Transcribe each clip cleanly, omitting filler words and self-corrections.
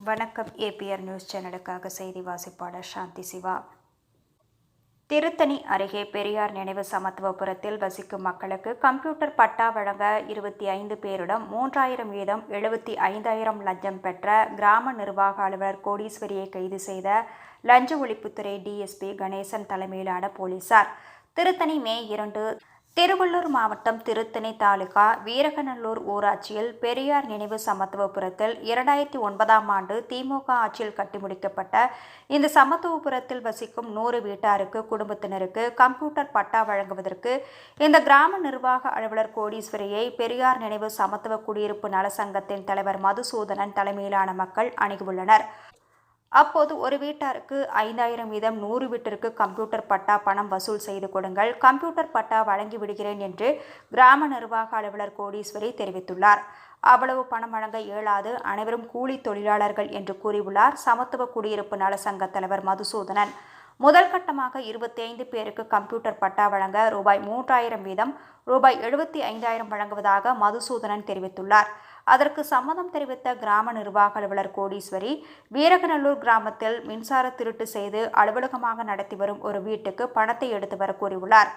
வணக்கம். APR news சேனலுக்காக செய்தி வாசிப்பாளர் சாந்தி சிவா. திருத்தணி அருகே பெரியார் நினைவு சமத்துவபுரத்தில் வசிக்கும் மக்களுக்கு கம்ப்யூட்டர் பட்டா வழங்க 25 பேரிடம் 3000 வீதம் 75,000 லஞ்சம் பெற்ற கிராம நிர்வாக அலுவலர் கோடீஸ்வரியை கைது செய்த லஞ்ச ஒழிப்புத்துறை டிஎஸ்பி கணேசன் தலைமையிலான போலீசார் திருத்தணி மே 2 திருவள்ளூர் மாவட்டம் திருத்தணி தாலுகா வீரகநல்லூர் ஊராட்சியில் பெரியார் நினைவு சமத்துவபுரத்தில் 2009ஆம் ஆண்டு திமுக ஆட்சியில் கட்டி முடிக்கப்பட்ட இந்த சமத்துவபுரத்தில் வசிக்கும் 100 வீட்டாருக்கு குடும்பத்தினருக்கு கம்ப்யூட்டர் பட்டா வழங்குவதற்கு இந்த கிராம நிர்வாக அலுவலர் கோடீஸ்வரியை பெரியார் நினைவு சமத்துவ குடியிருப்பு நல சங்கத்தின் தலைவர் மதுசூதனன் தலைமையிலான மக்கள் அணுகியுள்ளனர். அப்போது ஒரு வீட்டாருக்கு 5,000 வீதம் 100 வீட்டிற்கு கம்ப்யூட்டர் பட்டா பணம் வசூல் செய்து கொடுங்கள், கம்ப்யூட்டர் பட்டா வழங்கி விடுகிறேன் என்று கிராம நிர்வாக அலுவலர் கோடீஸ்வரி தெரிவித்துள்ளார். அவ்வளவு பணம் வழங்க இயலாது, அனைவரும் கூலி தொழிலாளர்கள் என்று கூறியுள்ளார் சமத்துவ குடியிருப்பு நல சங்க தலைவர் மதுசூதனன். முதல் கட்டமாக 25 பேருக்கு கம்ப்யூட்டர் பட்டா வழங்க ரூபாய் 3,000 வீதம் ரூபாய் 75,000 வழங்குவதாக மதுசூதனன் தெரிவித்துள்ளார். அதற்கு சம்மதம் தெரிவித்த கிராம நிர்வாக அலுவலர் கோடீஸ்வரி வீரகநல்லூர் கிராமத்தில் மின்சார திருட்டு செய்து அலுவலகமாக நடத்தி வரும் ஒரு வீட்டுக்கு பணத்தை எடுத்து வர கூறியுள்ளார்.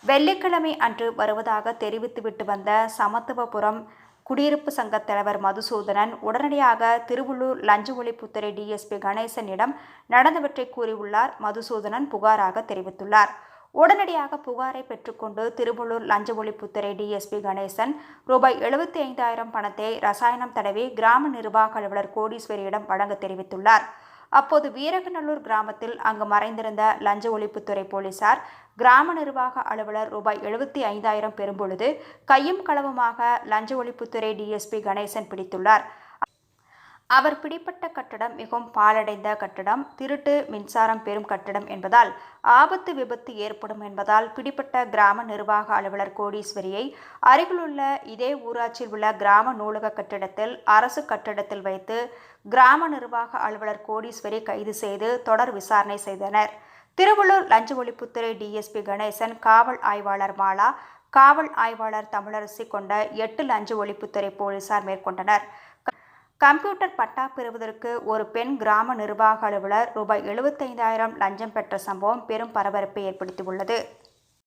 வெள்ளிக்கிழமை அன்று வருவதாக தெரிவித்துவிட்டு வந்த சமத்துவபுரம் குடியிருப்பு சங்க தலைவர் மதுசூதனன் உடனடியாக திருவள்ளூர் லஞ்ச ஒழிப்புத்துறை டிஎஸ்பி கணேசனிடம் நடந்தவற்றை கூறியுள்ளார். மதுசூதனன் புகாராக தெரிவித்துள்ளார். உடனடியாக புகாரை பெற்றுக்கொண்டு திருவள்ளூர் லஞ்ச ஒழிப்புத்துறை டிஎஸ்பி கணேசன் ரூபாய் 75,000 பணத்தை ரசாயனம் தடவி கிராம நிர்வாக அலுவலர் கோடீஸ்வரியிடம் வழங்க தெரிவித்துள்ளார். அப்போது வீரகநல்லூர் கிராமத்தில் அங்கு மறைந்திருந்த லஞ்ச ஒழிப்புத்துறை போலீசார் கிராம நிர்வாக அலுவலர் ரூபாய் 75,000 பெறும்பொழுது கையும் களவுமாக லஞ்ச ஒழிப்புத்துறை டிஎஸ்பி கணேசன் பிடித்துள்ளார். அவர் பிடிப்பட்ட கட்டடம் மிகவும் பாழடைந்த கட்டடம், திருட்டு மின்சாரம் பெறும் கட்டடம் என்பதால் ஆபத்து விபத்து ஏற்படும் என்பதால் பிடிப்பட்ட கிராம நிர்வாக அலுவலர் கோடீஸ்வரியை அருகிலுள்ள இதே ஊராட்சியில் உள்ள கிராம நூலக கட்டிடத்தில் அரசு கட்டிடத்தில் வைத்து கிராம நிர்வாக அலுவலர் கோடீஸ்வரி கைது செய்து தொடர் விசாரணை செய்தனர். திருவள்ளூர் லஞ்ச ஒழிப்புத்துறை டிஎஸ்பி கணேசன், காவல் ஆய்வாளர் மாலா, காவல் ஆய்வாளர் தமிழரசி கொண்ட 8 லஞ்ச ஒழிப்புத்துறை போலீசார் மேற்கொண்டனர். கம்ப்யூட்டர் பட்டா பெறுவதற்கு ஒரு பெண் கிராம நிர்வாக அலுவலர் ரூபாய் 75,000 லஞ்சம் பெற்ற சம்பவம் பெரும் பரபரப்பை ஏற்படுத்தியுள்ளது.